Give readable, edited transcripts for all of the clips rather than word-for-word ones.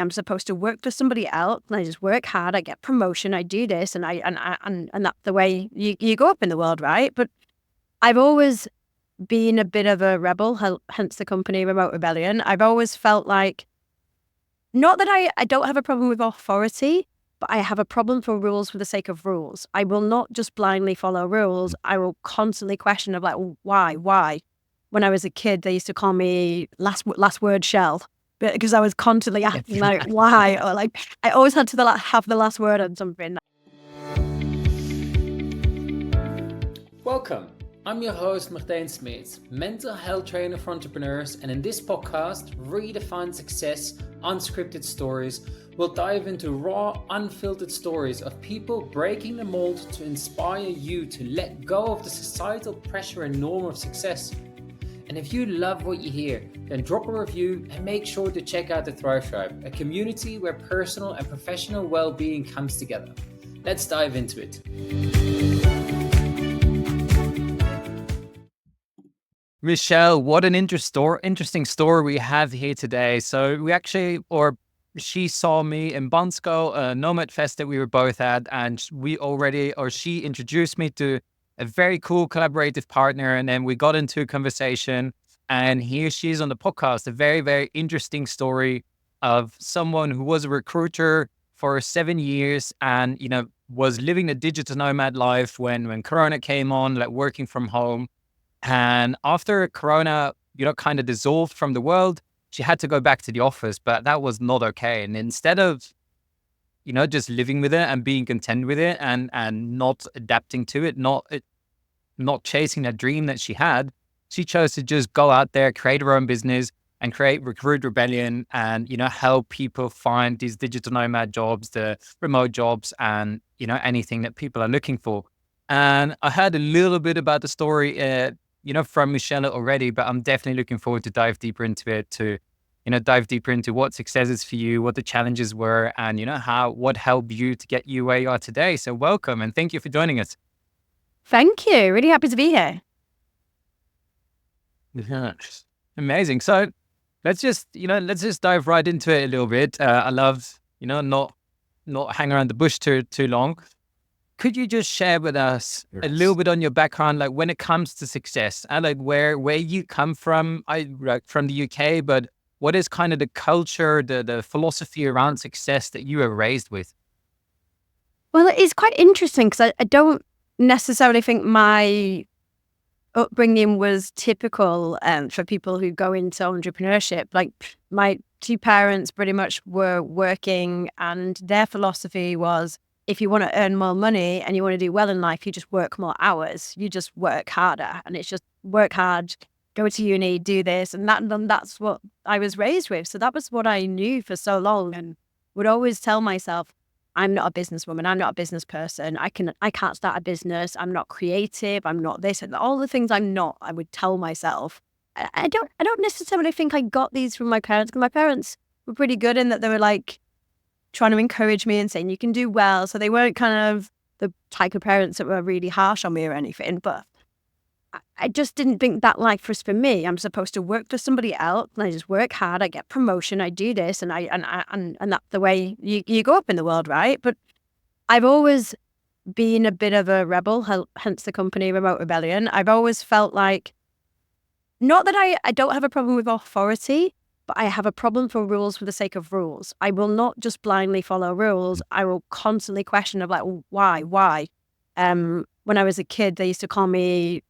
I'm supposed to work for somebody else, and I just work hard, I get promotion, I do this, and that's the way you go up in the world, right? But I've always been a bit of a rebel, hence the company Remote Rebellion. I've always felt like, not that I don't have a problem with authority, but I have a problem for rules for the sake of rules. I will not just blindly follow rules. I will constantly question of like, why? When I was a kid, they used to call me last word shell, because I was constantly asking like, why? Or like, I always had to have the last word on something. Welcome. I'm your host, Martijn Smeets, mental health trainer for entrepreneurs, and in this podcast, Redefine Success, Unscripted Stories, we'll dive into raw, unfiltered stories of people breaking the mold to inspire you to let go of the societal pressure and norm of success. And if you love what you hear, then drop a review and make sure to check out the Thrive Tribe, a community where personal and professional well-being comes together. Let's dive into it. Michelle, what an interesting story we have here today. So she saw me in Bansko, a Nomad Fest that we were both at, and she introduced me to a very cool collaborative partner, and then we got into a conversation, and here she is on the podcast, a very, very interesting story of someone who was a recruiter for 7 years and, was living the digital nomad life when Corona came on, like working from home. And after Corona, kind of dissolved from the world, she had to go back to the office, but that was not okay. And instead of, just living with it and being content with it and not adapting to it, not chasing that dream that she had, she chose to just go out there, create her own business and create Recruit Rebellion and, help people find these digital nomad jobs, the remote jobs and, anything that people are looking for. And I heard a little bit about the story, from Michelle already, but I'm definitely looking forward to dive deeper into it, to, dive deeper into what success is for you, what the challenges were, and, what helped you to get you where you are today. So welcome and thank you for joining us. Thank you. Really happy to be here. Yeah. Amazing. So let's just dive right into it a little bit. I love, not hang around the bush too long. Could you just share with us a little bit on your background, like when it comes to success, and like where you come from? From the UK, but what is kind of the culture, the philosophy around success that you were raised with? Well, it's quite interesting because I don't necessarily think my upbringing was typical for people who go into entrepreneurship. Like my two parents pretty much were working, and their philosophy was, if you want to earn more money and you want to do well in life, you just work more hours. You just work harder, and it's just work hard, go to uni, do this. And that's what I was raised with. So that was what I knew for so long, and would always tell myself, I'm not a businesswoman. I'm not a business person. I can't start a business. I'm not creative. I'm not this, and all the things I'm not, I would tell myself. I don't necessarily think I got these from my parents, because my parents were pretty good in that they were like, trying to encourage me and saying you can do well. So they weren't kind of the type of parents that were really harsh on me or anything. But I just didn't think that life was for me. I'm supposed to work for somebody else, and I just work hard. I get promotion. I do this, and that's the way you go up in the world, right? But I've always been a bit of a rebel, hence the company Remote Rebellion. I've always felt like, not that I don't have a problem with authority, but I have a problem for rules for the sake of rules. I will not just blindly follow rules. I will constantly question of like, why? When I was a kid, they used to call me,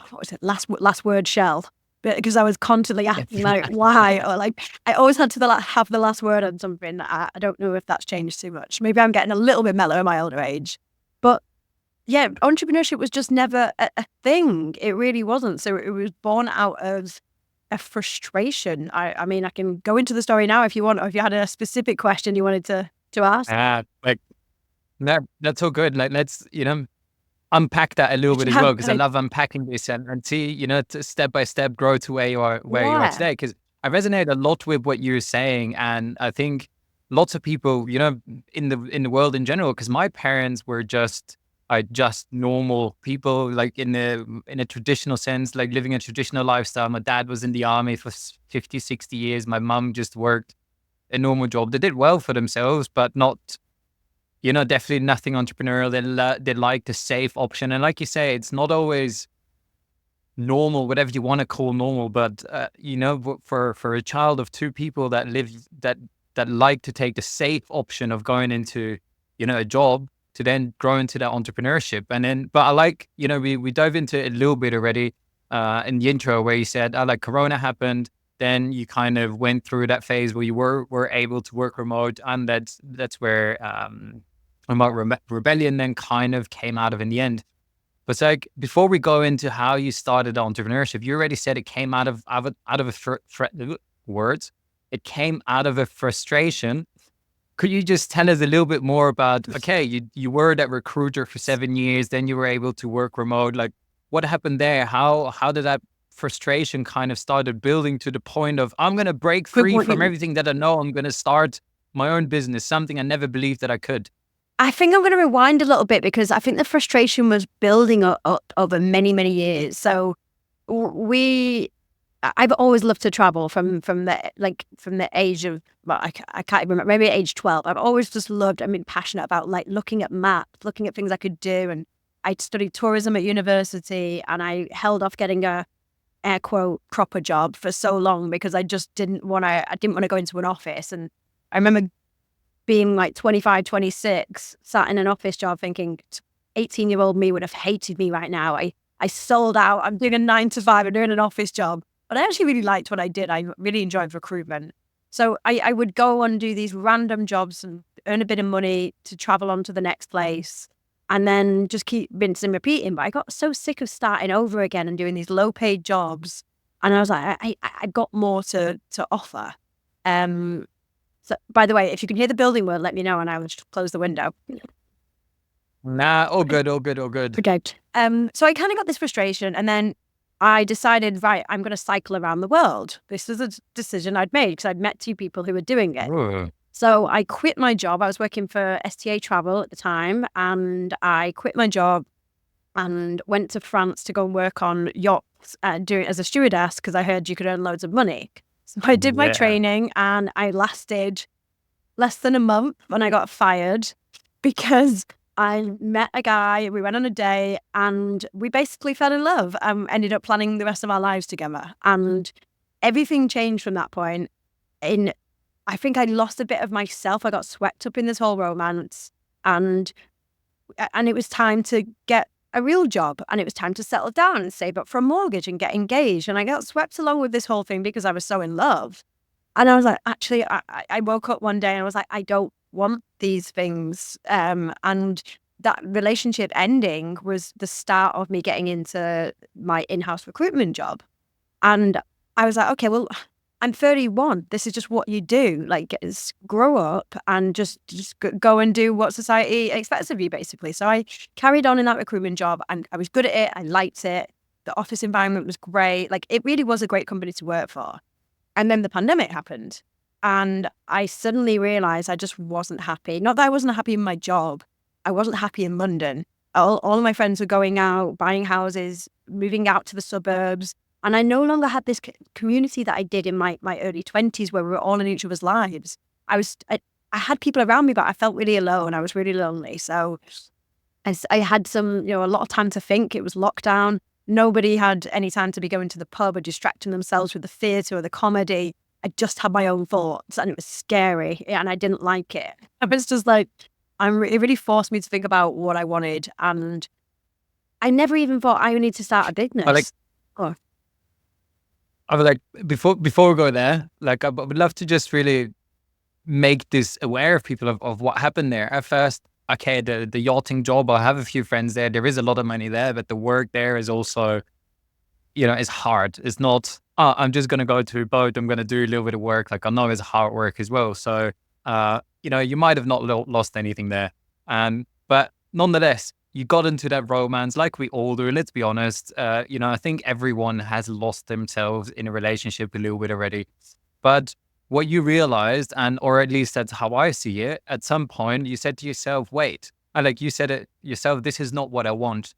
what was it, last word shell, because I was constantly asking like, why? Or like, I always had to have the last word on something. I don't know if that's changed too much. Maybe I'm getting a little bit mellow in my older age. But yeah, entrepreneurship was just never a thing. It really wasn't. So it was born out of a frustration. I mean, I can go into the story now if you want, or if you had a specific question you wanted to ask. That's all good. Like, let's, unpack that a little bit as well, because I love unpacking this and see, to step by step grow to where you are today. Because I resonate a lot with what you're saying. And I think lots of people, in the world in general, because my parents were just normal people, like in a traditional sense, like living a traditional lifestyle. My dad was in the army for 50, 60 years. My mom just worked a normal job. They did well for themselves, but not, definitely nothing entrepreneurial. They like the safe option. And like you say, it's not always normal, whatever you want to call normal, but for a child of two people that like to take the safe option of going into a job to then grow into that entrepreneurship. And then, but I like, we dove into it a little bit already in the intro where you said like Corona happened, then you kind of went through that phase where you were able to work remote, and that's where rebellion then kind of came out of in the end. But it's like, before we go into how you started entrepreneurship, you already said it came out of words. It came out of a frustration. Could you just tell us a little bit more about, okay, you were that recruiter for 7 years, then you were able to work remote. Like, what happened there? How did that frustration kind of started building to the point of, I'm going to break free from everything that I know. I'm going to start my own business, something I never believed that I could. I think I'm going to rewind a little bit, because I think the frustration was building up over many, many years. So I've always loved to travel from the age of, well, I can't even remember, maybe at age 12. I've always just loved, passionate about like looking at maps, looking at things I could do. And I studied tourism at university, and I held off getting a air quote proper job for so long because I just didn't want to go into an office. And I remember being like 25, 26, sat in an office job thinking 18-year-old me would have hated me right now. I sold out. I'm doing a 9 to 5. I'm doing an office job. But I actually really liked what I did. I really enjoyed recruitment. So I would go and do these random jobs and earn a bit of money to travel on to the next place, and then just keep rinsing and repeating. But I got so sick of starting over again and doing these low-paid jobs. And I was like, I got more to offer. So, by the way, if you can hear the building word, let me know, and I will just close the window. Nah, all good. Okay. So I kind of got this frustration, and then I decided, right, I'm going to cycle around the world. This was a decision I'd made because I'd met 2 people who were doing it. Ooh. So I quit my job. I was working for STA Travel at the time, and I quit my job and went to France to go and work on yachts, doing as a stewardess, because I heard you could earn loads of money. So I did my training, and I lasted less than a month when I got fired because I met a guy, we went on a date, and we basically fell in love and ended up planning the rest of our lives together. And everything changed from that point. I think I lost a bit of myself. I got swept up in this whole romance, and it was time to get a real job, and it was time to settle down and save up for a mortgage and get engaged. And I got swept along with this whole thing because I was so in love. And I was like, actually, I woke up one day and I was like, I don't want these things. And that relationship ending was the start of me getting into my in-house recruitment job. And I was like, okay, well, I'm 31. This is just what you do. Like, grow up and just go and do what society expects of you, basically. So I carried on in that recruitment job, and I was good at it. I liked it. The office environment was great. Like, it really was a great company to work for. And then the pandemic happened, and I suddenly realized I just wasn't happy. Not that I wasn't happy in my job. I wasn't happy in London. All of my friends were going out, buying houses, moving out to the suburbs. And I no longer had this community that I did in my early 20s where we were all in each other's lives. I had people around me, but I felt really alone. I was really lonely. So I had a lot of time to think. It was lockdown. Nobody had any time to be going to the pub or distracting themselves with the theatre or the comedy. I just had my own thoughts, and it was scary, and I didn't like it. It was just like, it really forced me to think about what I wanted. And I never even thought I would need to start a business. I was like, before we go there, like, I would love to just really make this aware of people of what happened there. At first, okay, the yachting job, I have a few friends there. There is a lot of money there, but the work there is also, is hard. It's not, I'm just going to go to a boat. I'm going to do a little bit of work. Like, I know it's hard work as well. So, you might have not lost anything there. But nonetheless, you got into that romance like we all do. Let's be honest. I think everyone has lost themselves in a relationship a little bit already. But what you realized, or at least that's how I see it, at some point you said to yourself, wait, like you said it yourself, this is not what I want.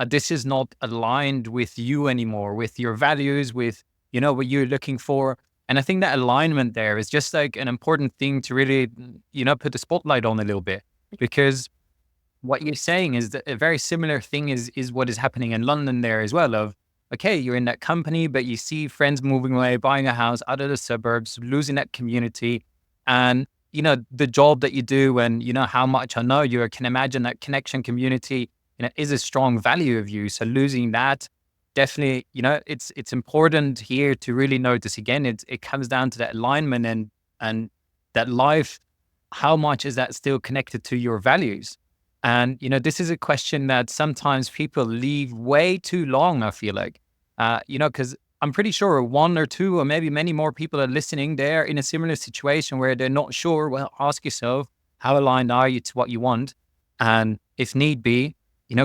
This is not aligned with you anymore, with your values, with, what you're looking for. And I think that alignment there is just like an important thing to really, put the spotlight on a little bit, because what you're saying is that a very similar thing is what is happening in London there as well. Of, okay, you're in that company, but you see friends moving away, buying a house out of the suburbs, losing that community. And, the job that you do, and, how much I know you, I can imagine that connection community, is a strong value of you. So losing that, definitely, it's important here to really notice again, it comes down to that alignment and that life, how much is that still connected to your values? And, this is a question that sometimes people leave way too long, I feel like, because I'm pretty sure one or two or maybe many more people are listening. They're in a similar situation where they're not sure. Well, ask yourself, how aligned are you to what you want? And if need be,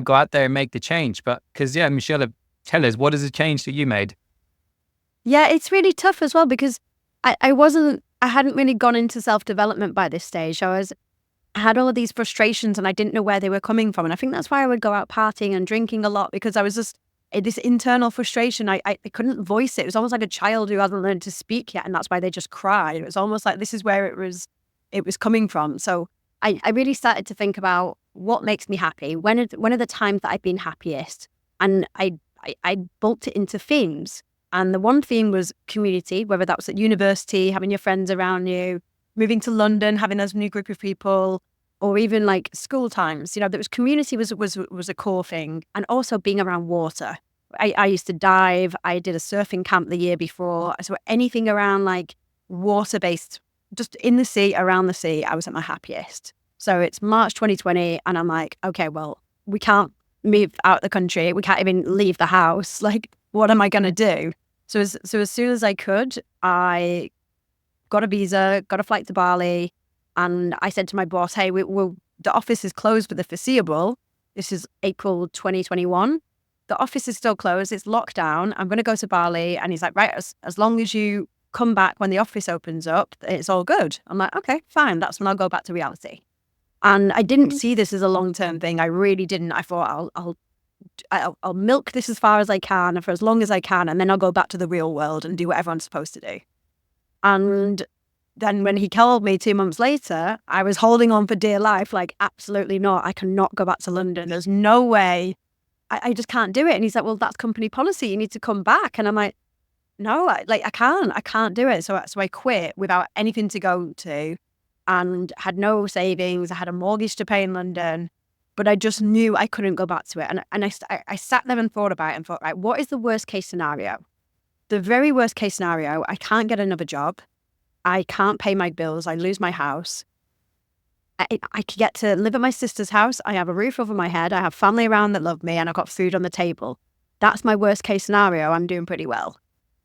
go out there and make the change. But because, Michelle, tell us, what is the change that you made? Yeah, it's really tough as well, because I hadn't really gone into self-development by this stage. I had all of these frustrations and I didn't know where they were coming from. And I think that's why I would go out partying and drinking a lot, because I was just this internal frustration. I couldn't voice it. It was almost like a child who hasn't learned to speak yet. And that's why they just cried. It was almost like this is where it was coming from. So I really started to think about what makes me happy. When are the times that I've been happiest? And I bulked it into themes. And the one theme was community, whether that was at university, having your friends around you, moving to London, having a new group of people, or even like school times. There was community was a core thing, and also being around water. I used to dive. I did a surfing camp the year before. So anything around like water-based, just in the sea, around the sea, I was at my happiest. So it's March 2020, and I'm like, okay, well, we can't move out the country. We can't even leave the house. Like, what am I going to do? So as soon as I could, I got a visa, got a flight to Bali, and I said to my boss, hey, the office is closed for the foreseeable. This is April 2021. The office is still closed. It's locked down. I'm going to go to Bali. And he's like, right, as long as you come back when the office opens up, it's all good. I'm like, okay, fine. That's when I'll go back to reality. And I didn't see this as a long-term thing. I really didn't. I thought I'll milk this as far as I can for as long as I can, and then I'll go back to the real world and do what everyone's supposed to do. And then when he called me 2 months later, I was holding on for dear life, like, absolutely not. I cannot go back to London. There's no way. I just can't do it. And he's like, well, that's company policy. You need to come back. And I'm like, no, I can't do it. So I quit without anything to go to, and had no savings. I had a mortgage to pay in London, but I just knew I couldn't go back to it. And I sat there and thought about it and thought, right, what is the worst case scenario? The very worst case scenario, I can't get another job. I can't pay my bills. I lose my house. I could get to live at my sister's house. I have a roof over my head. I have family around that love me, and I've got food on the table. That's my worst case scenario. I'm doing pretty well.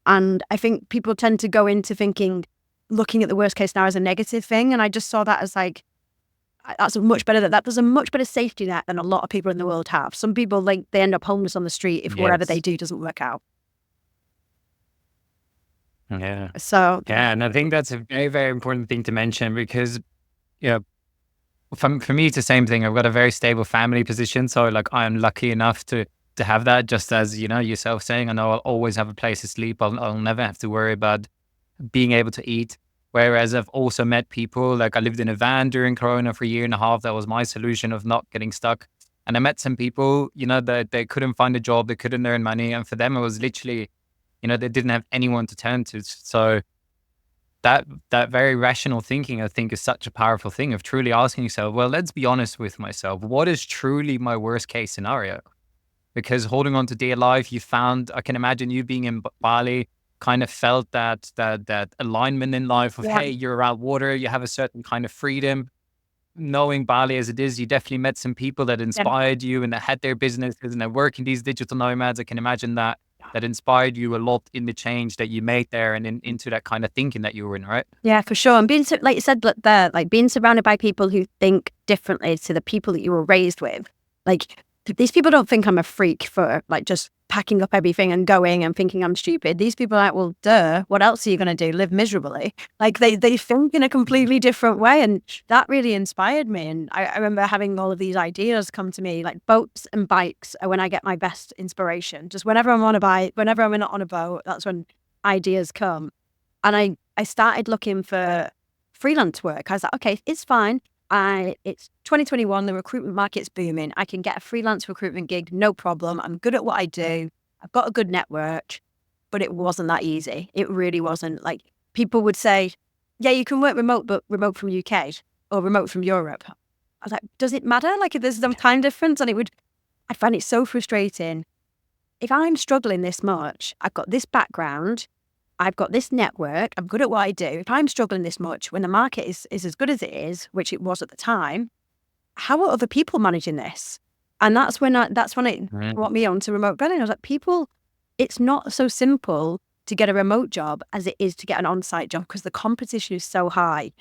And I think people tend to go into looking at the worst case scenario as a negative thing. And I just saw that as like, that's much better. That there's a much better safety net than a lot of people in the world have. Some people, like, they end up homeless on the street if whatever they do doesn't work out. Yeah. So yeah, and I think that's a very, very important thing to mention, because for me it's the same thing. I've got a very stable family position, so like I'm lucky enough to have that. Just as yourself saying, I know I'll always have a place to sleep. I'll never have to worry about being able to eat. Whereas I've also met people, like I lived in a van during Corona for a year and a half. That was my solution of not getting stuck. And I met some people, that they couldn't find a job, they couldn't earn money, and for them it was literally, they didn't have anyone to turn to. So that very rational thinking, I think, is such a powerful thing of truly asking yourself, well, let's be honest with myself. What is truly my worst case scenario? Because holding on to dear life, I can imagine you being in Bali, kind of felt that alignment in life of, hey, you're around water, you have a certain kind of freedom. Knowing Bali as it is, you definitely met some people that inspired you and that had their businesses and they're working these digital nomads. I can imagine that inspired you a lot in the change that you made there and into that kind of thinking that you were in, right? Yeah, for sure. And being, like you said, like being surrounded by people who think differently to the people that you were raised with. Like, these people don't think I'm a freak for like just packing up everything and going and thinking I'm stupid. These people are like, well, duh, what else are you going to do? Live miserably? Like they think in a completely different way. And that really inspired me. And I remember having all of these ideas come to me, like boats and bikes are when I get my best inspiration. Just whenever I'm on a bike, whenever I'm not on a boat, that's when ideas come. And I started looking for freelance work. I was like, okay, it's fine. It's 2021, the recruitment market's booming. I can get a freelance recruitment gig, no problem. I'm good at what I do. I've got a good network, but it wasn't that easy. It really wasn't. Like, people would say, yeah, you can work remote, but remote from UK or remote from Europe. I was like, does it matter? Like, if there's some time difference, and I find it so frustrating. If I'm struggling this much, I've got this background, I've got this network, I'm good at what I do. If I'm struggling this much when the market is as good as it is, which it was at the time, how are other people managing this? And that's when it brought me on to remote billing. I was like, people, it's not so simple to get a remote job as it is to get an on-site job, because the competition is so high.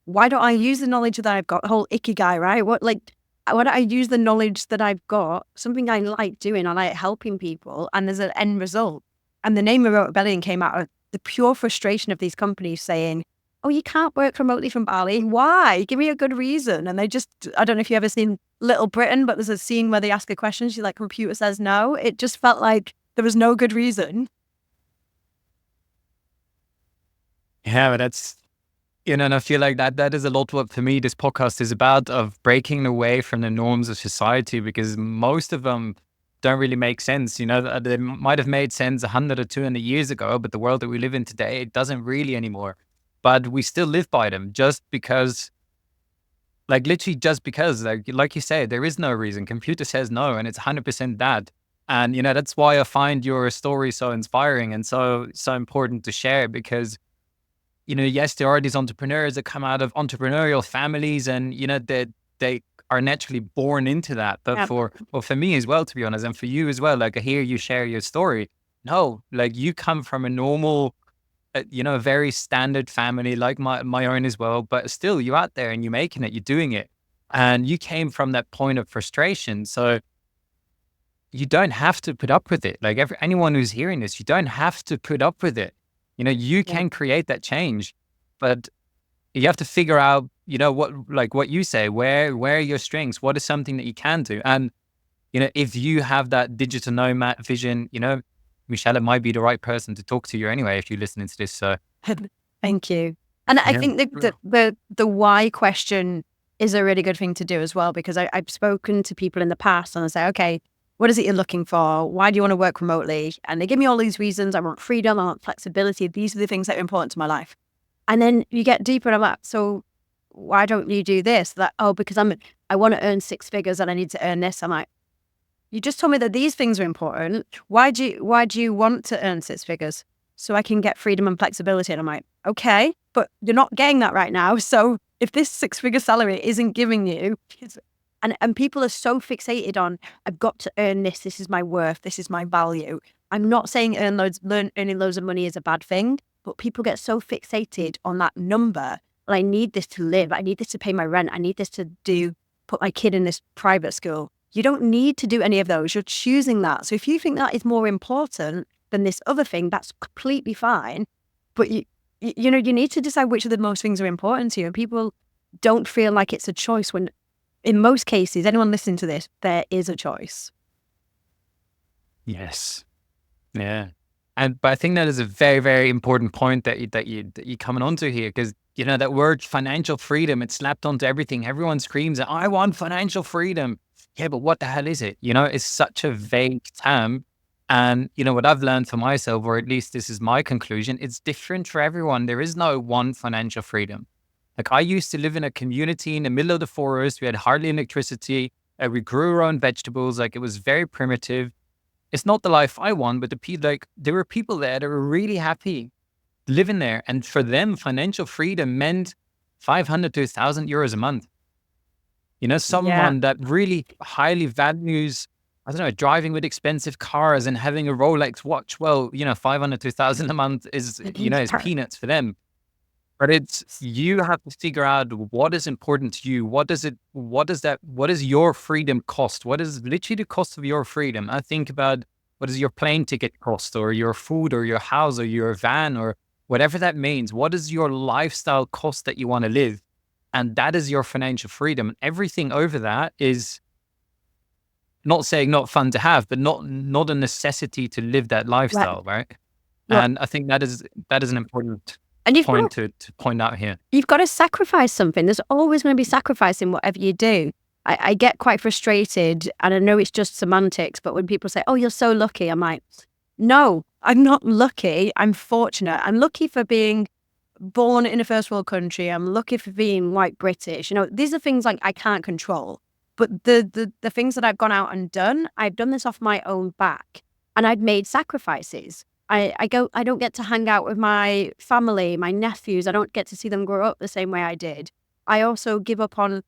Why don't I use the knowledge that I've got? The whole ikigai, right? Why don't I use the knowledge that I've got, something I like doing, I like helping people, and there's an end result. And the name Remote Rebellion came out of the pure frustration of these companies saying, oh, you can't work remotely from Bali. Why? Give me a good reason. And they just, I don't know if you've ever seen Little Britain, but there's a scene where they ask a question. She's like, computer says no. It just felt like there was no good reason. Yeah, but that's, and I feel like that is a lot what, for me, this podcast is about, of breaking away from the norms of society, because most of them don't really make sense. They might have made sense 100 or 200 years ago, but the world that we live in today, it doesn't really anymore. But we still live by them just because, literally just because, like you say, there is no reason. Computer says no, and it's 100% that. And, that's why I find your story so inspiring and so important to share, because, yes, there are these entrepreneurs that come out of entrepreneurial families, and, they are naturally born into that. But for me as well, to be honest, and for you as well, I hear you share your story. No, you come from a normal, a very standard family, like my own as well, but still you're out there and you're making it, you're doing it. And you came from that point of frustration. So you don't have to put up with it. Anyone who's hearing this, you don't have to put up with it. You can create that change, but you have to figure out, what you say, where are your strengths? What is something that you can do? And, if you have that digital nomad vision, Michelle might be the right person to talk to you anyway, if you're listening to this. So thank you. And I think the why question is a really good thing to do as well, because I've spoken to people in the past and I say, okay, what is it you're looking for? Why do you want to work remotely? And they give me all these reasons. I want freedom, I want flexibility. These are the things that are important to my life. And then you get deeper and I'm like, so why don't you do this? Because I want to earn 6 figures and I need to earn this. I'm like, you just told me that these things are important. Why do you want to earn 6 figures? So I can get freedom and flexibility. And I'm like, okay, but you're not getting that right now. So if this 6-figure salary isn't giving you, and people are so fixated on, I've got to earn this. This is my worth. This is my value. I'm not saying earning loads of money is a bad thing, but people get so fixated on that number. Well, I need this to live. I need this to pay my rent. I need this to put my kid in this private school. You don't need to do any of those. You're choosing that. So if you think that is more important than this other thing, that's completely fine. But you need to decide which of the most things are important to you. And people don't feel like it's a choice when, in most cases, anyone listening to this, there is a choice. Yes. Yeah. But I think that is a very, very important point that you're coming onto here, because that word financial freedom, it's slapped onto everything. Everyone screams, I want financial freedom. Yeah, but what the hell is it? It's such a vague term. And what I've learned for myself, or at least this is my conclusion, it's different for everyone. There is no one financial freedom. I used to live in a community in the middle of the forest. We had hardly electricity. We grew our own vegetables. It was very primitive. It's not the life I want, but there were people there that were really happy living there. And for them, financial freedom meant 500 to 1,000 euros a month. Someone that really highly values, I don't know, driving with expensive cars and having a Rolex watch. Well, 500 to 1,000 a month is peanuts for them. But you have to figure out what is important to you. What is your freedom cost? What is literally the cost of your freedom? I think about, what is your plane ticket cost, or your food, or your house, or your van, or whatever that means. What is your lifestyle cost that you want to live? And that is your financial freedom. And everything over that is not saying not fun to have, but not a necessity to live that lifestyle, right? And I think that is an important And point to point out here. You've got to sacrifice something. There's always going to be sacrifice in whatever you do. I get quite frustrated, and I know it's just semantics, but when people say, oh, you're so lucky, I'm like, no, I'm not lucky. I'm fortunate. I'm lucky for being born in a first world country. I'm lucky for being white British. These are things like I can't control. But the things that I've gone out and done, I've done this off my own back, and I've made sacrifices. I don't get to hang out with my family, my nephews. I don't get to see them grow up the same way I did. I also give up on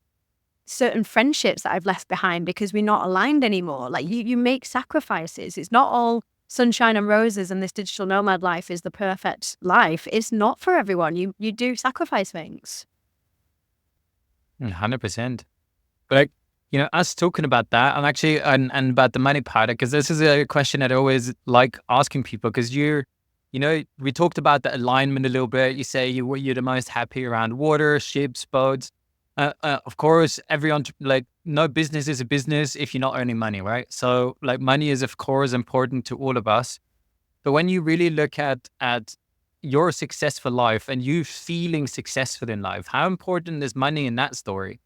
certain friendships that I've left behind because we're not aligned anymore. Like you make sacrifices. It's not all sunshine and roses and this digital nomad life is the perfect life. It's not for everyone. You do sacrifice things. 100%. But us talking about that, I'm actually, and about the money part, because this is a question that I always like asking people, because we talked about the alignment a little bit. You say you're the most happy around water, ships, boats. Of course, no business is a business if you're not earning money, right? So money is of course important to all of us. But when you really look at your successful life and you feeling successful in life, how important is money in that story?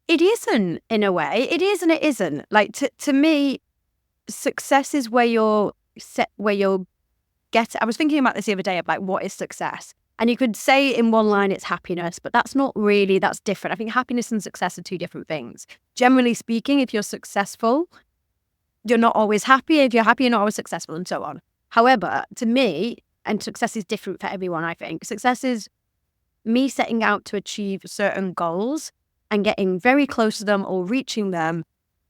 It isn't, in a way. It is and it isn't. Like to me, success is where you'll get. I was thinking about this the other day of what is success? And you could say in one line it's happiness, but that's different. I think happiness and success are two different things. Generally speaking, if you're successful, you're not always happy. If you're happy, you're not always successful, and so on. However, to me, and success is different for everyone, I think. Success is me setting out to achieve certain goals and getting very close to them or reaching them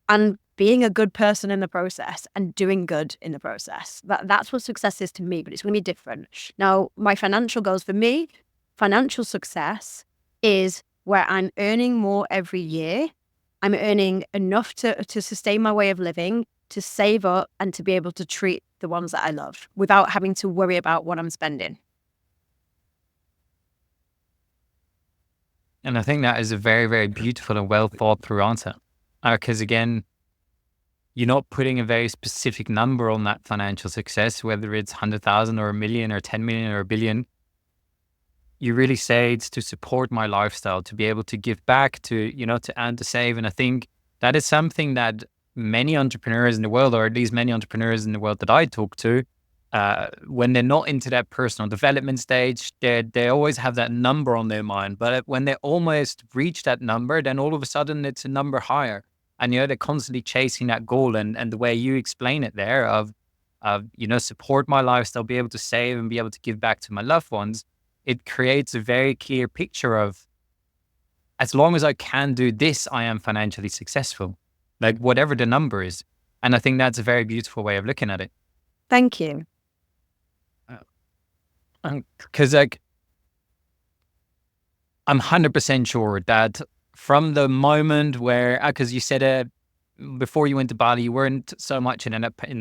and being a good person in the process and doing good in the process. That's what success is to me, but it's going to be different. Now, my financial goals for me, financial success is where I'm earning more every year. I'm earning enough to sustain my way of living, to save up, and to be able to treat the ones that I love without having to worry about what I'm spending. And I think that is a very, very beautiful and well thought through answer. Because again, you're not putting a very specific number on that financial success, whether it's 100,000 or 1 million or 10 million or 1 billion. You really say it's to support my lifestyle, to be able to give back, to earn, to save. And I think that is something that many entrepreneurs in the world, or at least many entrepreneurs in the world that I talk to, when they're not into that personal development stage, they always have that number on their mind. But when they almost reach that number, then all of a sudden it's a number higher. And they're constantly chasing that goal. And the way you explain it there of support my lifestyle, be able to save and be able to give back to my loved ones, it creates a very clear picture of, as long as I can do this, I am financially successful, whatever the number is. And I think that's a very beautiful way of looking at it. Thank you. Because I'm 100% sure that from the moment where, because you said before you went to Bali, you weren't so much in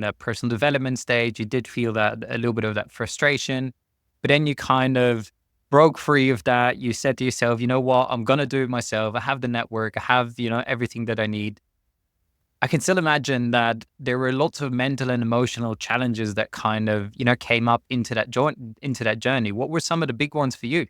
the personal development stage. You did feel that a little bit of that frustration, but then you kind of broke free of that. You said to yourself, you know what, I'm going to do it myself. I have the network. I have, everything that I need. I can still imagine that there were lots of mental and emotional challenges that kind of, came up into that journey. What were some of the big ones for you?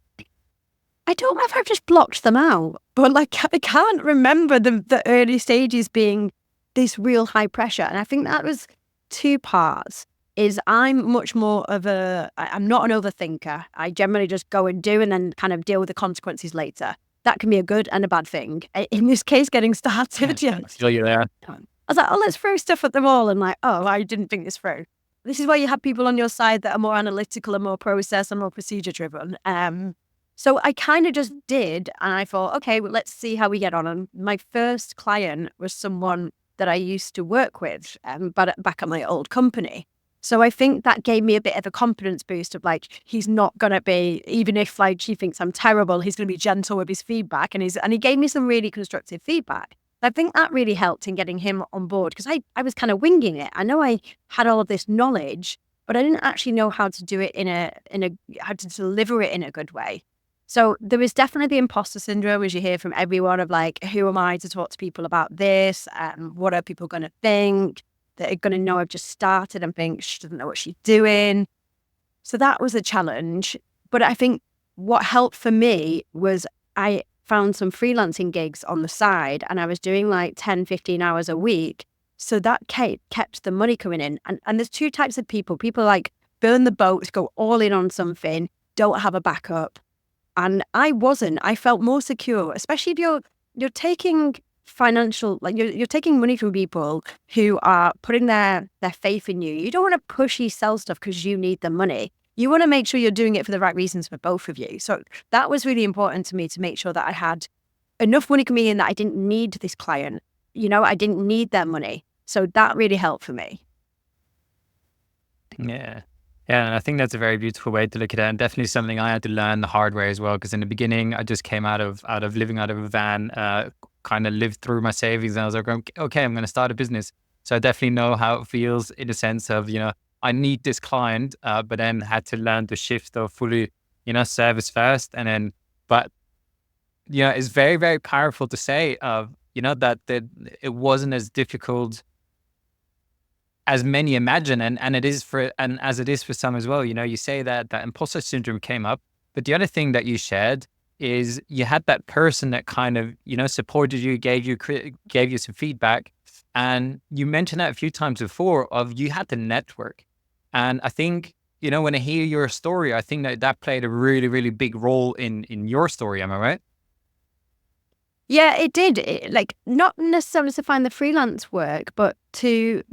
I don't know if I've just blocked them out, but I can't remember the early stages being this real high pressure. And I think that was two parts. Is I'm much more of I'm not an overthinker. I generally just go and do and then kind of deal with the consequences later. That can be a good and a bad thing. In this case, getting started, I feel you there. I was like, let's throw stuff at them all. And I didn't think this through. This is why you have people on your side that are more analytical and more process and more procedure driven. So I kind of just did, and I thought, okay, well, let's see how we get on. And my first client was someone that I used to work with, but back at my old company. So I think that gave me a bit of a confidence boost of he's not going to be, even if she thinks I'm terrible, he's going to be gentle with his feedback. And he gave me some really constructive feedback. I think that really helped in getting him on board because I was kind of winging it. I know I had all of this knowledge, but I didn't actually know how to do it how to deliver it in a good way. So there was definitely the imposter syndrome, as you hear from everyone, of who am I to talk to people about this? What are people going to think? They're going to know I've just started and think she doesn't know what she's doing. So that was a challenge. But I think what helped for me was I found some freelancing gigs on the side, and I was doing like 10, 15 hours a week. So that kept the money coming in. And there's two types of people. People like burn the boat, go all in on something, don't have a backup. And I wasn't. I felt more secure, especially if you're taking financial, like you're taking money from people who are putting their faith in you. You don't want to pushy sell stuff because you need the money. You want to make sure you're doing it for the right reasons for both of you. So that was really important to me, to make sure that I had enough money coming in that I didn't need this client. I didn't need their money. So that really helped for me. Yeah. Yeah, and I think that's a very beautiful way to look at it, and definitely something I had to learn the hard way as well. Because in the beginning, I just came out of living out of a van, kind of lived through my savings, and I was like, okay, I'm going to start a business. So I definitely know how it feels in the sense of, I need this client, but then had to learn to shift of fully, service first, and then, but it's very, very powerful to say, that it wasn't as difficult as many imagine, and as it is for some as well. You say that imposter syndrome came up, but the other thing that you shared is you had that person that kind of supported you, gave you some feedback, and you mentioned that a few times before of you had to network. And I think when I hear your story, I think that played a really, really big role in your story. Am I right? Yeah, it did. Not necessarily to find the freelance work, but to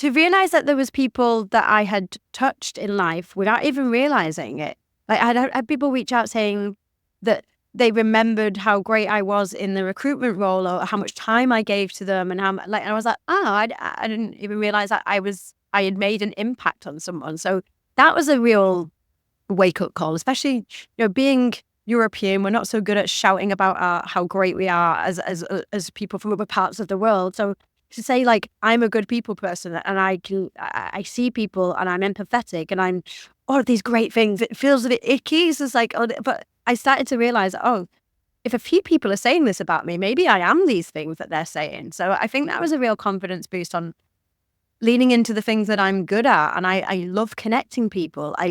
realize that there was people that I had touched in life without even realizing it. Like I had people reach out saying that they remembered how great I was in the recruitment role, or how much time I gave to them, and and I was like, I didn't even realize that I had made an impact on someone. So that was a real wake up call, especially being European. We're not so good at shouting about how great we are as people from other parts of the world. So to say like I'm a good people person, and I see people and I'm empathetic and I'm all of these great things, it feels a bit icky. So it's like, but I started to realize, if a few people are saying this about me, maybe I am these things that they're saying. So I think that was a real confidence boost on leaning into the things that I'm good at. And I love connecting people. I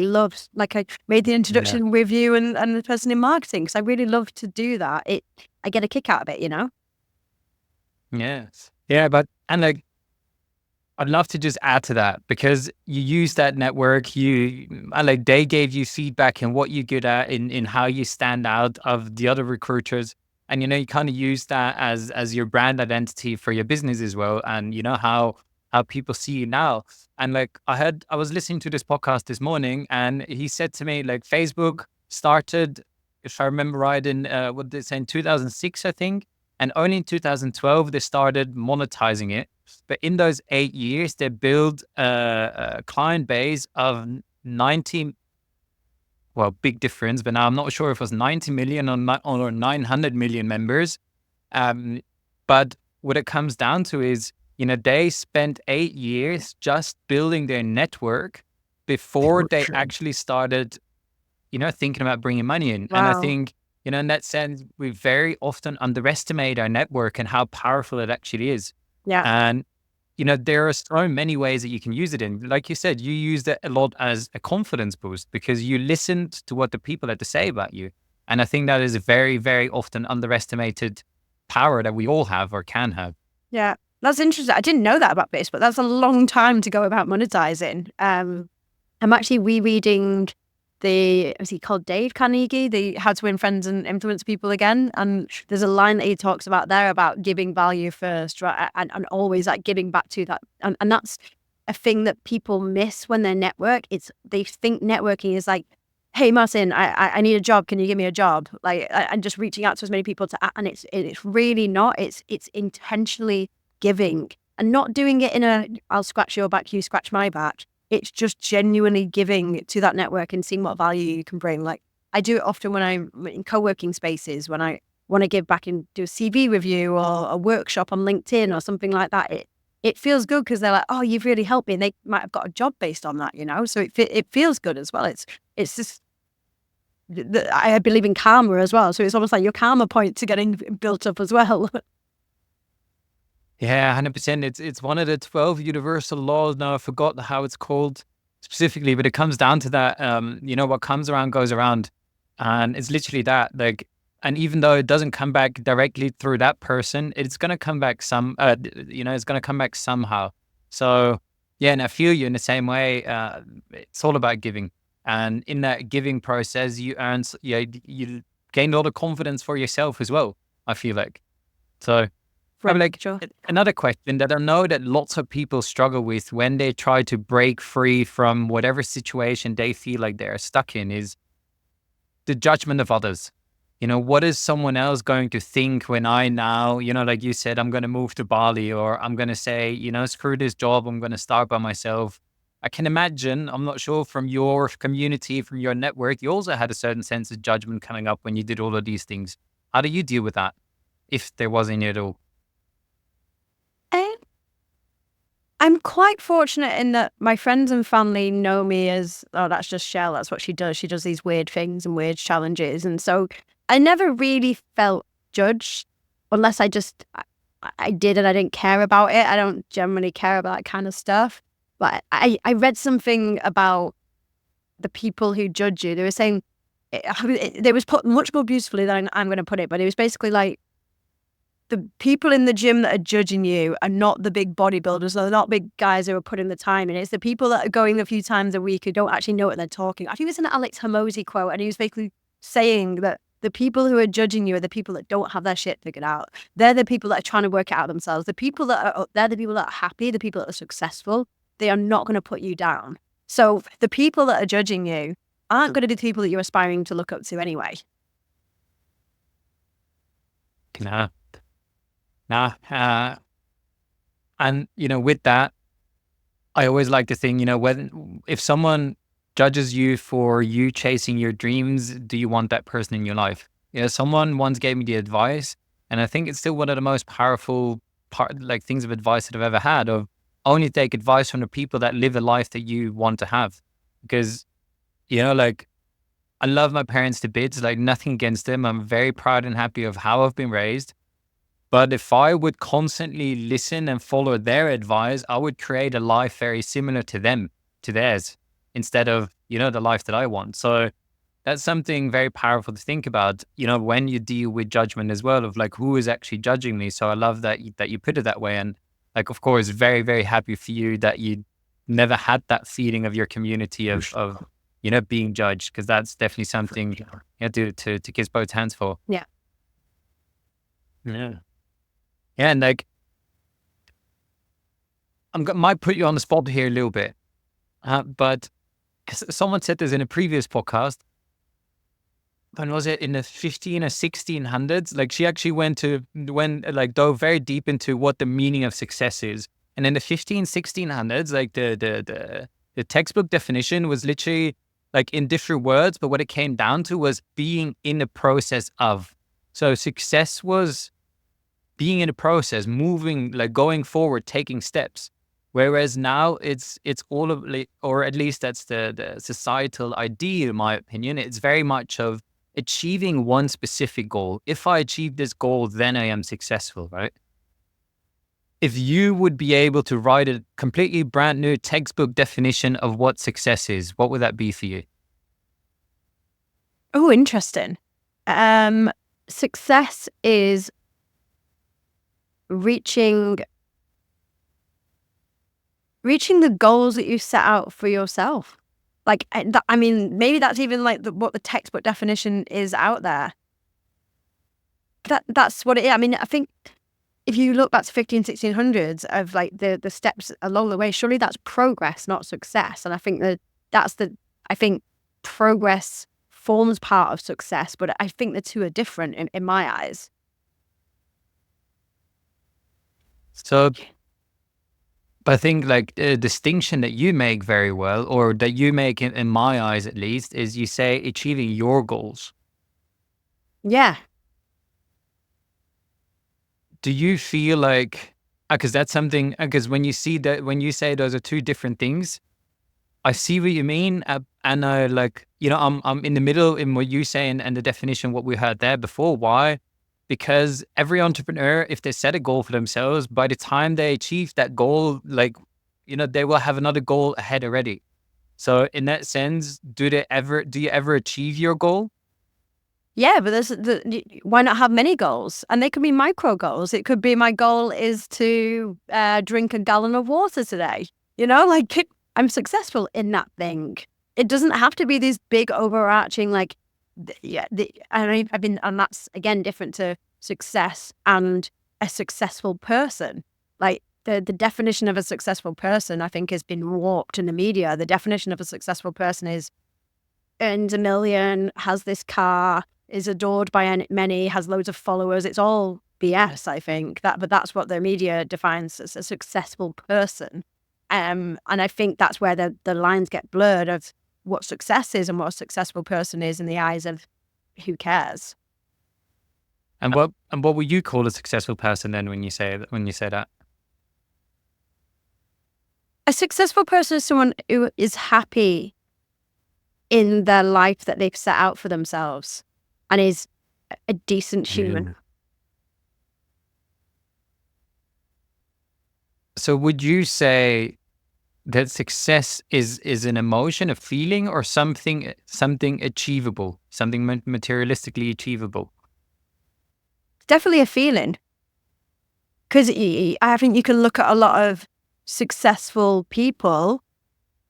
made the introduction with you and the person in marketing, because I really love to do that. I get a kick out of it, Yes. Yeah, I'd love to just add to that, because you use that network, they gave you feedback in what you're good at, in how you stand out of the other recruiters. And, you kind of use that as your brand identity for your business as well. And, how people see you now. And I was listening to this podcast this morning, and he said to me, Facebook started, if I remember right, in, what they say, in 2006, I think. And only in 2012, they started monetizing it. But in those 8 years, they built a client base of 90, well, big difference, but now I'm not sure if it was 90 million or 900 million members. But what it comes down to is, they spent 8 years just building their network before they actually started, thinking about bringing money in. Wow. And I think, in that sense, we very often underestimate our network and how powerful it actually is. Yeah. And, there are so many ways that you can use it in. Like you said, you used it a lot as a confidence boost because you listened to what the people had to say about you. And I think that is a very, very often underestimated power that we all have or can have. Yeah, that's interesting. I didn't know that about this, but that's a long time to go about monetizing. I'm actually rereading was he called Dave Carnegie, the How to Win Friends and Influence People Again. And there's a line that he talks about there about giving value first, right? And always giving back to that. And that's a thing that people miss when they network. They think networking is like, hey, Martin, I need a job. Can you give me a job? And just reaching out to as many people and it's really not. It's intentionally giving and not doing it in I'll scratch your back, you scratch my back. It's just genuinely giving to that network and seeing what value you can bring. I do it often when I'm in co-working spaces, when I want to give back and do a CV review or a workshop on LinkedIn or something like that. It feels good because they're like, oh, you've really helped me. And they might have got a job based on that, So it feels good as well. It's just, I believe in karma as well. So it's almost like your karma points are getting built up as well. Yeah, 100%. It's one of the 12 universal laws. Now I forgot how it's called specifically, but it comes down to that. What comes around goes around, and it's literally that. Like, and even though it doesn't come back directly through that person, it's gonna come back it's gonna come back somehow. So yeah, and I feel you in the same way. It's all about giving, and in that giving process, you gain a lot of confidence for yourself as well. I feel like so. I Right. mean, like Sure. another question that I know that lots of people struggle with when they try to break free from whatever situation they feel like they're stuck in is the judgment of others. What is someone else going to think when I now, like you said, I'm going to move to Bali, or I'm going to say, screw this job, I'm going to start by myself. I can imagine, I'm not sure from your community, from your network, you also had a certain sense of judgment coming up when you did all of these things. How do you deal with that, if there was any at all? Um, I'm quite fortunate in that my friends and family know me as, oh, that's just Shell. That's what she does. She does these weird things and weird challenges. And so I never really felt judged unless I did and I didn't care about it. I don't generally care about that kind of stuff. But I read something about the people who judge you. They were saying, it was put much more beautifully than I'm going to put it, but it was basically like, the people in the gym that are judging you are not the big bodybuilders. They're not big guys who are putting the time in. It's the people that are going a few times a week who don't actually know what they're talking. I think it's an Alex Hormozy quote, and he was basically saying that the people who are judging you are the people that don't have their shit figured out. They're the people that are trying to work it out themselves. They're the people that are happy, the people that are successful. They are not going to put you down. So the people that are judging you aren't going to be the people that you're aspiring to look up to anyway. Nah. Nah. And, with that, I always like to think, if someone judges you for you chasing your dreams, do you want that person in your life? Someone once gave me the advice, and I think it's still one of the most powerful things of advice that I've ever had, of only take advice from the people that live a life that you want to have. Because, I love my parents to bits, like nothing against them. I'm very proud and happy of how I've been raised. But if I would constantly listen and follow their advice, I would create a life very similar to theirs, instead of, the life that I want. So that's something very powerful to think about, when you deal with judgment as well, of like, who is actually judging me? So I love that you put it that way. And like, of course, very, very happy for you that you never had that feeling of your community of being judged, because that's definitely something you have to kiss both hands for. Yeah. Yeah. Yeah, and like, might put you on the spot here a little bit, but someone said this in a previous podcast. When was it? In the 15 or 1600s? Like, she actually dove very deep into what the meaning of success is. And in the 1600s, like the textbook definition was literally like in different words, but what it came down to was being in the process of. So success was being in a process, moving, like going forward, taking steps. Whereas now it's all of, or at least that's the societal ideal, in my opinion. It's very much of achieving one specific goal. If I achieve this goal, then I am successful, right? If you would be able to write a completely brand new textbook definition of what success is, what would that be for you? Oh, interesting. Success is reaching the goals that you set out for yourself. Like, I mean, maybe that's even like what the textbook definition is out there. That's what it is. I mean, I think if you look back to 1600s of like the steps along the way, surely that's progress, not success. And I think I think progress forms part of success, but I think the two are different in my eyes. So, but I think like the distinction that you make very well, or that you make in my eyes at least, is you say achieving your goals. Yeah. Do you feel like, because that's something, because when you say those are two different things, I see what you mean. And I like, I'm in the middle in what you say and the definition, what we heard there before. Why? because every entrepreneur, if they set a goal for themselves, by the time they achieve that goal, like, they will have another goal ahead already. So in that sense, do you ever achieve your goal? Yeah, but why not have many goals? And they could be micro goals. It could be, my goal is to drink a gallon of water today. Like, I'm successful in that thing. It doesn't have to be these big overarching, like, and that's again different to success and a successful person. Like, the definition of a successful person, I think, has been warped in the media. The definition of a successful person is earns $1 million, has this car, is adored by many, has loads of followers. It's all BS, I think. But that's what the media defines as a successful person. And I think that's where the lines get blurred of what success is and what a successful person is in the eyes of who cares. And what would you call a successful person then when you say that? A successful person is someone who is happy in their life that they've set out for themselves and is a decent human. So would you say that success is an emotion, a feeling, or something achievable, something materialistically achievable? Definitely a feeling. Because I think you can look at a lot of successful people,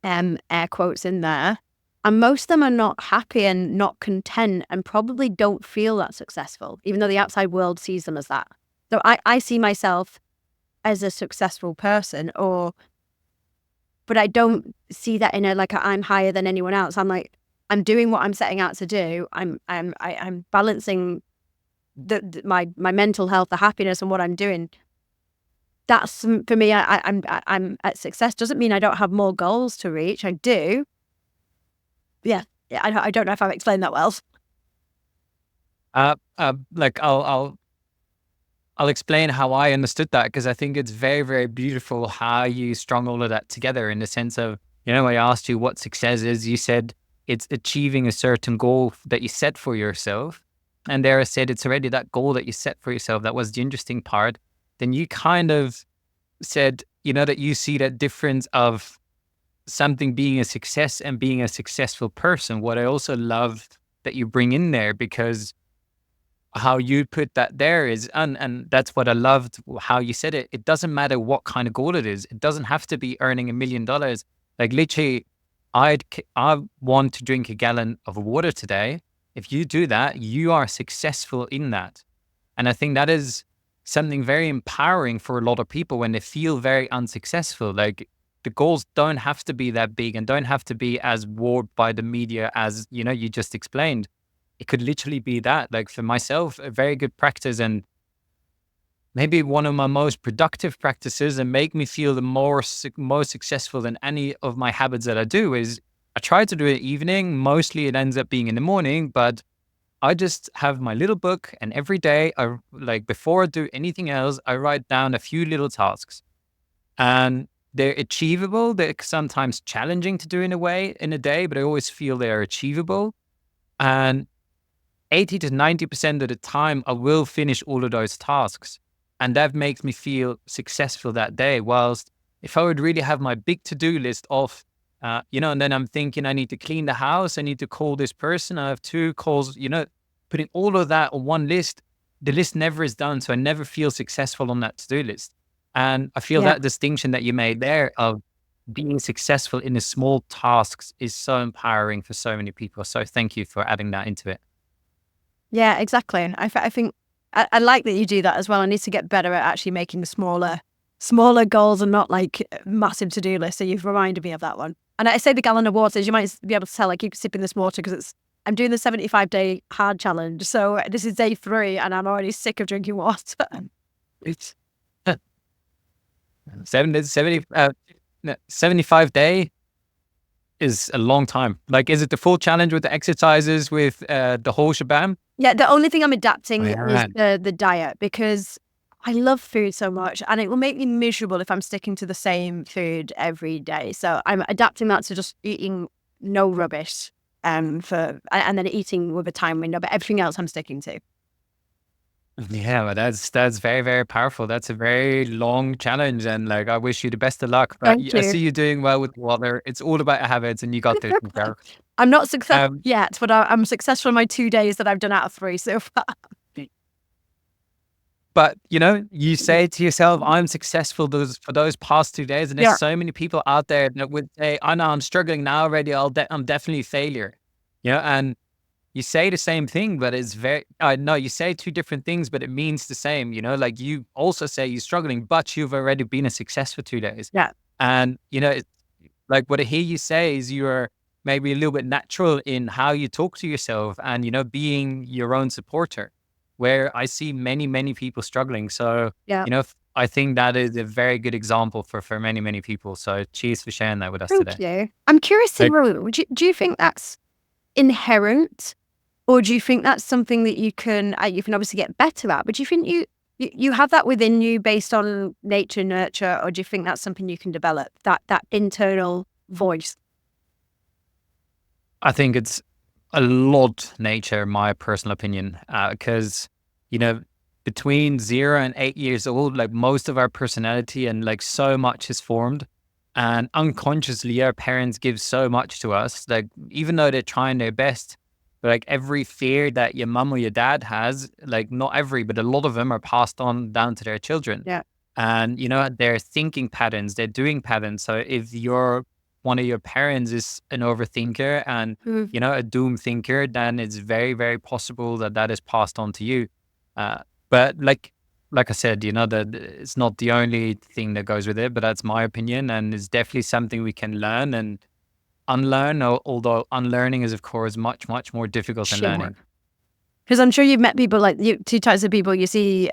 air quotes in there, and most of them are not happy and not content and probably don't feel that successful, even though the outside world sees them as that. So I see myself as a successful person, but I don't see that in I'm higher than anyone else. I'm like, I'm doing what I'm setting out to do. I'm balancing my mental health, the happiness, and what I'm doing. That's, for me, I'm at success. Doesn't mean I don't have more goals to reach. I do. Yeah, I don't know if I've explained that well. Like I'll explain how I understood that, because I think it's very, very beautiful how you strung all of that together, in the sense of, I asked you what success is. You said it's achieving a certain goal that you set for yourself. And there I said, it's already that goal that you set for yourself. That was the interesting part. Then you kind of said, that you see that difference of something being a success and being a successful person. What I also love that you bring in there, because how you put that there is, and that's what I loved, how you said it. It doesn't matter what kind of goal it is. It doesn't have to be earning $1 million. Like, literally, I want to drink a gallon of water today. If you do that, you are successful in that. And I think that is something very empowering for a lot of people when they feel very unsuccessful. Like, the goals don't have to be that big and don't have to be as warped by the media as, you just explained. It could literally be that. Like, for myself, a very good practice, and maybe one of my most productive practices, and make me feel the most successful than any of my habits that I do, is I try to do it evening. Mostly it ends up being in the morning, but I just have my little book, and every day, before I do anything else, I write down a few little tasks. And they're achievable. They're sometimes challenging to do in a day, but I always feel they are achievable. And 80 to 90% of the time, I will finish all of those tasks. And that makes me feel successful that day. Whilst if I would really have my big to-do list of, and then I'm thinking I need to clean the house, I need to call this person, I have 2 calls, putting all of that on one list, the list never is done. So I never feel successful on that to-do list. And I feel that distinction that you made there of being successful in the small tasks is so empowering for so many people. So thank you for adding that into it. Yeah, exactly. And I think I like that you do that as well. I need to get better at actually making smaller goals and not like massive to-do lists. So you've reminded me of that one. And I say the gallon of water, as you might be able to tell, I keep sipping this water because I'm doing the 75-day hard challenge. So this is day 3 and I'm already sick of drinking water. It's 75 day is a long time. Like, is it the full challenge with the exercises, with the whole shebang? Yeah, the only thing I'm adapting is the diet, because I love food so much and it will make me miserable if I'm sticking to the same food every day. So I'm adapting that to just eating no rubbish and then eating with a time window, but everything else I'm sticking to. Yeah, but that's very, very powerful. That's a very long challenge, and like I wish you the best of luck. But Thank I you. see you doing well with water. It's all about habits, and you got this. Miguel. I'm not successful Um, yet, but I'm successful in my 2 days that I've done out of 3 so far. but you say to yourself, "I'm successful for those past 2 days," and there's Yeah. so many people out there that would say, "I know I'm struggling now already. I'm definitely a failure." And you say the same thing, but it's very no, you say two different things, but it means the same, like you also say you're struggling, but you've already been a success for 2 days. Yeah. And, it's like what I hear you say is you're maybe a little bit natural in how you talk to yourself and, being your own supporter, where I see many, many people struggling. So, Yeah. I think that is a very good example for many, many people. So cheers for sharing that with us Thank today. you. I'm curious to Like, know, do you think that's inherent, or do you think that's something that you can obviously get better at, but do you think you have that within you based on nature, nurture, or do you think that's something you can develop, that internal voice? I think it's a lot nature, my personal opinion, because between 0 and 8 years old, like most of our personality and like so much is formed, and unconsciously our parents give so much to us. Like even though they're trying their best, but like every fear that your mum or your dad has, like not every, but a lot of them are passed on down to their children. Yeah. And their thinking patterns, their doing patterns. So if one of your parents is an overthinker and Mm. a doom thinker, then it's very, very possible that that is passed on to you. But like I said, that it's not the only thing that goes with it, but that's my opinion, and it's definitely something we can learn and unlearn. Although unlearning is, of course, much, much more difficult than Sure. learning. Because I'm sure you've met people like you, two types of people. You see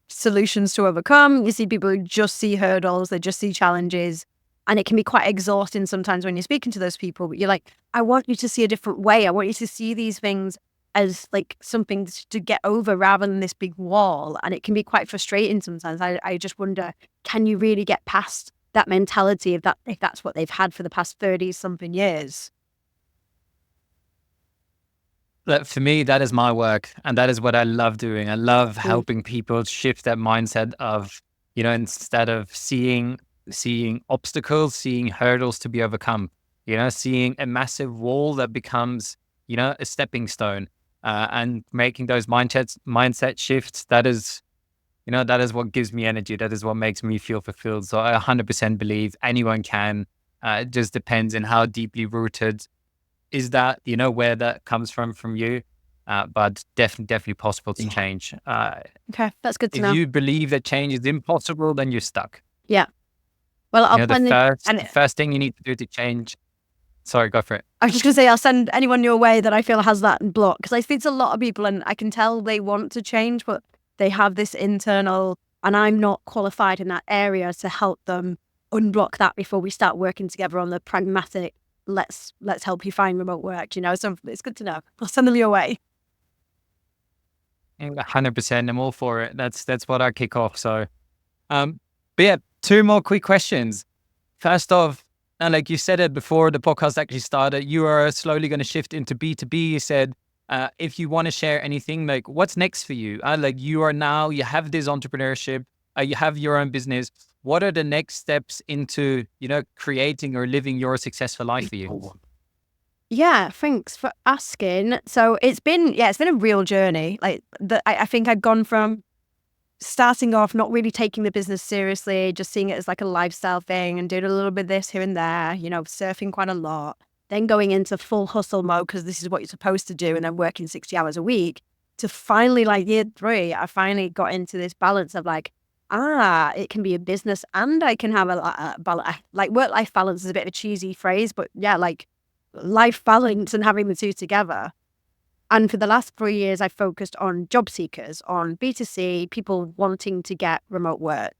solutions to overcome. You see people who just see hurdles, they just see challenges. And it can be quite exhausting sometimes when you're speaking to those people. But you're like, I want you to see a different way. I want you to see these things as like something to get over rather than this big wall. And it can be quite frustrating sometimes. I just wonder, can you really get past that mentality if that's what they've had for the past 30 something years? But for me, that is my work, and that is what I love doing. I love Mm. helping people shift that mindset of, instead of seeing obstacles, seeing hurdles to be overcome. Seeing a massive wall that becomes, a stepping stone, and making those mindset shifts. That is what gives me energy. That is what makes me feel fulfilled. So I 100% believe anyone can. It just depends on how deeply rooted is that, where that comes from you. But definitely possible to change. Okay, that's good to If know. you believe that change is impossible, then you're stuck. Yeah. Well, I'll The plan the first thing you need to do to change. Sorry, go for it. I was just going to say, I'll send anyone your way that I feel has that block, because I speak to a lot of people and I can tell they want to change, but they have this internal, and I'm not qualified in that area to help them unblock that before we start working together on the pragmatic, let's help you find remote work, so it's good to know. I'll send them your way. 100%. I'm all for it. That's what I kick off. So, but yeah, two more quick questions. First off, and like you said it before the podcast actually started, you are slowly going to shift into B2B. You said, if you want to share anything, like what's next for you? Like you have this entrepreneurship, you have your own business. What are the next steps into, creating or living your successful life for you? Yeah, thanks for asking. So it's been a real journey. Like I think I've gone from starting off not really taking the business seriously, just seeing it as like a lifestyle thing and doing a little bit of this here and there, surfing quite a lot, then going into full hustle mode because this is what you're supposed to do, and then working 60 hours a week, to finally, like year 3, I finally got into this balance of like, it can be a business and I can have a balance. Like work-life balance is a bit of a cheesy phrase, but yeah, like life balance and having the two together. And for the last 3 years, I focused on job seekers, on B2C, people wanting to get remote work.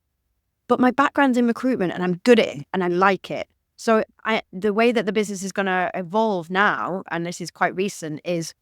But my background's in recruitment and I'm good at it and I like it. So the way that the business is going to evolve now, and this is quite recent, is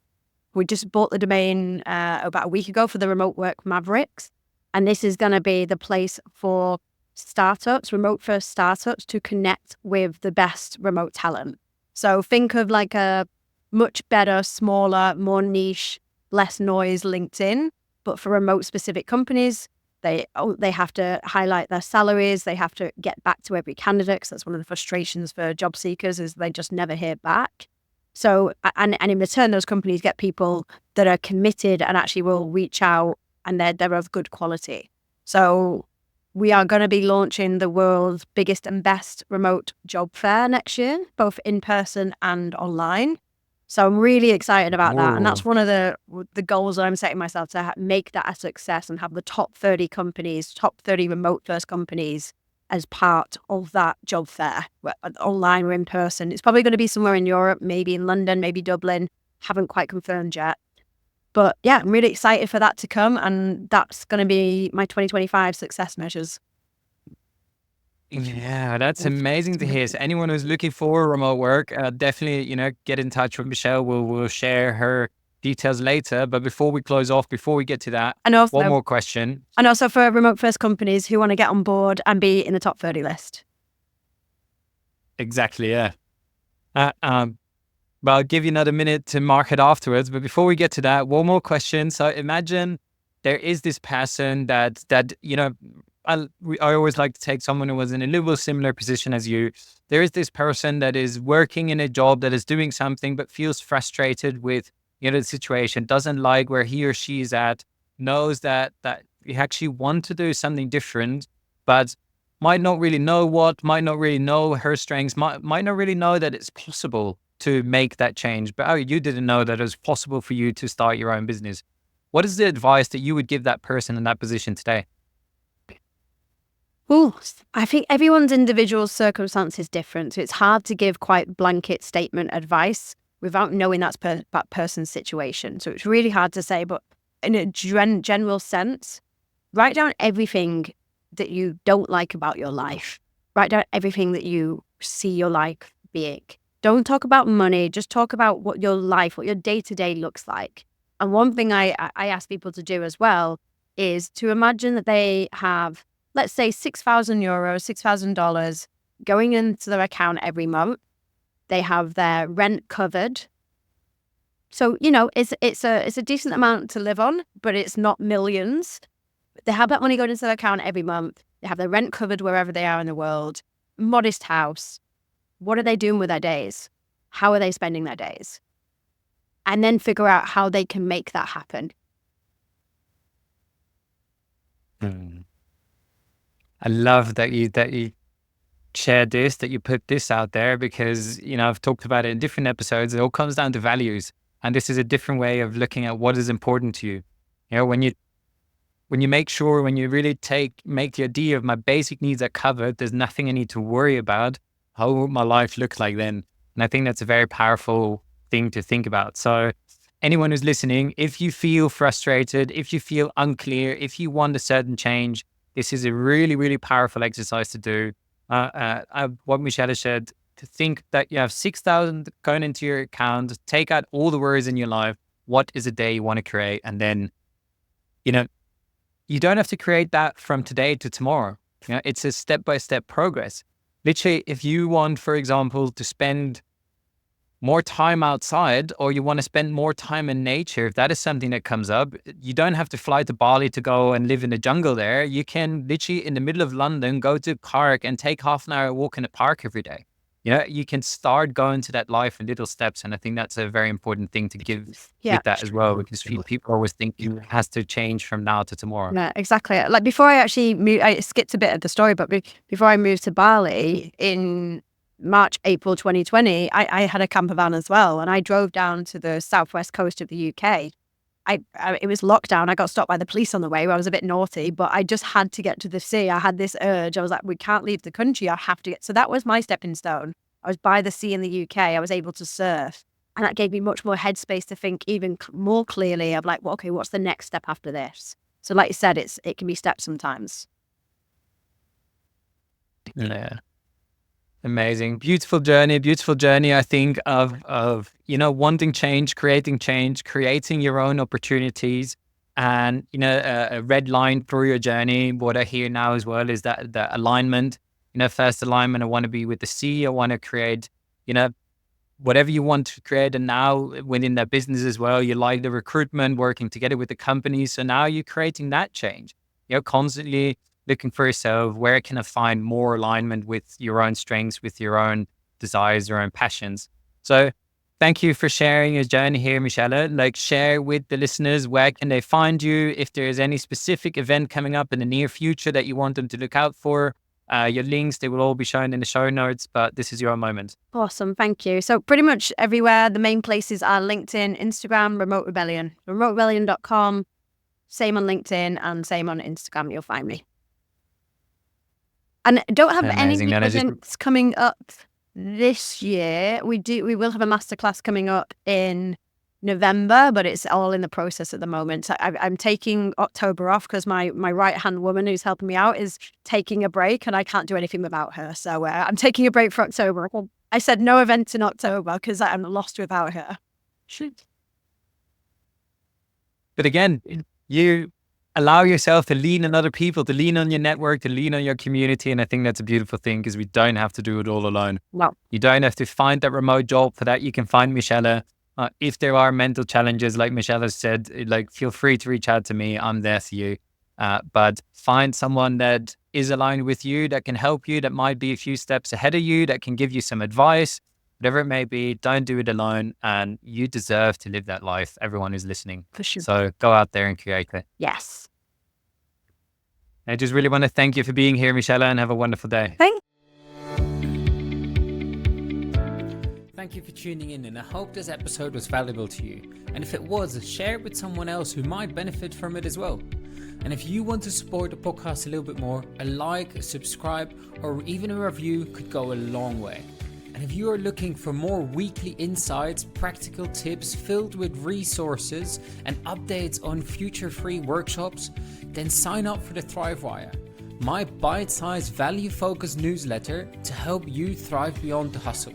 we just bought the domain about a week ago for the Remote Work Mavericks. And this is going to be the place for startups, remote first startups, to connect with the best remote talent. So think of like a much better, smaller, more niche, less noise LinkedIn, But for remote specific companies, they have to highlight their salaries. They have to get back to every candidate, because that's one of the frustrations for job seekers, is they just never hear back. So, and in return, those companies get people that are committed and actually will reach out, and they're of good quality. So we are going to be launching the world's biggest and best remote job fair next year, both in person and online. So I'm really excited about that. And that's one of the goals that I'm setting myself, to make that a success and have the top 30 companies, top 30 remote first companies as part of that job fair, online or in person. It's probably going to be somewhere in Europe, maybe in London, maybe Dublin. Haven't quite confirmed yet. But yeah, I'm really excited for that to come. And that's going to be my 2025 success measures. Yeah, that's amazing to hear. So anyone who's looking for remote work, definitely, get in touch with Michelle. We'll share her details later. But before we close off, before we get to that, and also, one more question. And also for remote first companies who want to get on board and be in the top 30 list. Exactly, yeah. But I'll give you another minute to mark it afterwards. But before we get to that, one more question. So imagine there is this person that I always like to take someone who was in a little similar position as you. There is this person that is working in a job, that is doing something, but feels frustrated with, the situation, doesn't like where he or she is at, knows that you actually want to do something different, but might not really know what, might not really know her strengths, might not really know that it's possible to make that change. But you didn't know that it was possible for you to start your own business. What is the advice that you would give that person in that position today? Well, I think everyone's individual circumstance is different. So it's hard to give quite blanket statement advice without knowing that person's situation. So it's really hard to say, but in a general sense, write down everything that you don't like about your life. Write down everything that you see your life being. Don't talk about money, just talk about what your life, what your day-to-day looks like. And one thing I ask people to do as well is to imagine that they have, let's say, €6,000, $6,000 going into their account every month. They have their rent covered. So, it's a decent amount to live on, but it's not millions. They have that money going into their account every month. They have their rent covered wherever they are in the world. Modest house. What are they doing with their days? How are they spending their days? And then figure out how they can make that happen. I love that you shared this, that you put this out there, because, I've talked about it in different episodes. It all comes down to values. And this is a different way of looking at what is important to you. When you when you really make the idea of my basic needs are covered, there's nothing I need to worry about. How would my life look like then? And I think that's a very powerful thing to think about. So anyone who's listening, if you feel frustrated, if you feel unclear, if you want a certain change, this is a really, really powerful exercise to do. What Michelle has said, to think that you have 6,000 going into your account, take out all the worries in your life. What is a day you want to create? And then, you don't have to create that from today to tomorrow. It's a step-by-step progress. Literally, if you want, for example, to spend more time outside, or you want to spend more time in nature, if that is something that comes up, you don't have to fly to Bali to go and live in the jungle there. You can literally, in the middle of London, go to a park and take half an hour walk in the park every day. You can start going to that life in little steps. And I think that's a very important thing to give with that as well, because people always think it has to change from now to tomorrow. Yeah, exactly. Like before I actually moved, I skipped a bit of the story, but before I moved to Bali in April 2020, I had a camper van as well. And I drove down to the southwest coast of the UK. It was lockdown. I got stopped by the police on the way. I was a bit naughty, but I just had to get to the sea. I had this urge. I was like, we can't leave the country. I have to get. So that was my stepping stone. I was by the sea in the UK. I was able to surf. And that gave me much more headspace to think even more clearly of like, well, okay, what's the next step after this? So like you said, it can be steps sometimes. Yeah. Amazing. Beautiful journey, I think, of wanting change, creating your own opportunities. And, a red line through your journey. What I hear now as well is that the alignment, first alignment, I want to be with the sea. I want to create, whatever you want to create. And now within that business as well, you like the recruitment, working together with the company. So now you're creating that change. You're constantly looking for yourself. Where can I find more alignment with your own strengths, with your own desires, your own passions? So thank you for sharing your journey here, Michelle. Like, share with the listeners, where can they find you? If there is any specific event coming up in the near future that you want them to look out for, your links, they will all be shown in the show notes, but this is your moment. Awesome. Thank you. So pretty much everywhere, the main places are LinkedIn, Instagram, Remote Rebellion, remoterebellion.com, same on LinkedIn and same on Instagram. You'll find me. And don't have Amazing. any events coming up this year. We will have a masterclass coming up in November, but it's all in the process at the moment. I'm taking October off because my right-hand woman who's helping me out is taking a break and I can't do anything without her. So I'm taking a break for October. I said no events in October because I'm lost without her. Shoot. But again, you allow yourself to lean on other people, to lean on your network, to lean on your community. And I think that's a beautiful thing because we don't have to do it all alone. No. You don't have to find that remote job. For that, you can find Michelle. If there are mental challenges, like Michelle has said, like, feel free to reach out to me. I'm there for you. But find someone that is aligned with you, that can help you, that might be a few steps ahead of you, that can give you some advice, whatever it may be. Don't do it alone. And you deserve to live that life. Everyone is listening. For sure. So go out there and create it. Yes. I just really want to thank you for being here, Michelle, and have a wonderful day. Thank you for tuning in, and I hope this episode was valuable to you. And if it was, share it with someone else who might benefit from it as well. And if you want to support the podcast a little bit more, a like, a subscribe, or even a review could go a long way. And if you are looking for more weekly insights, practical tips filled with resources and updates on future free workshops, then sign up for the Thrivewire, my bite-sized value-focused newsletter to help you thrive beyond the hustle.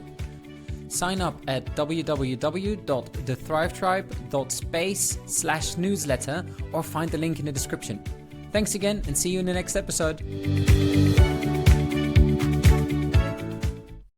Sign up at www.thethrivetribe.space/newsletter or find the link in the description. Thanks again and see you in the next episode.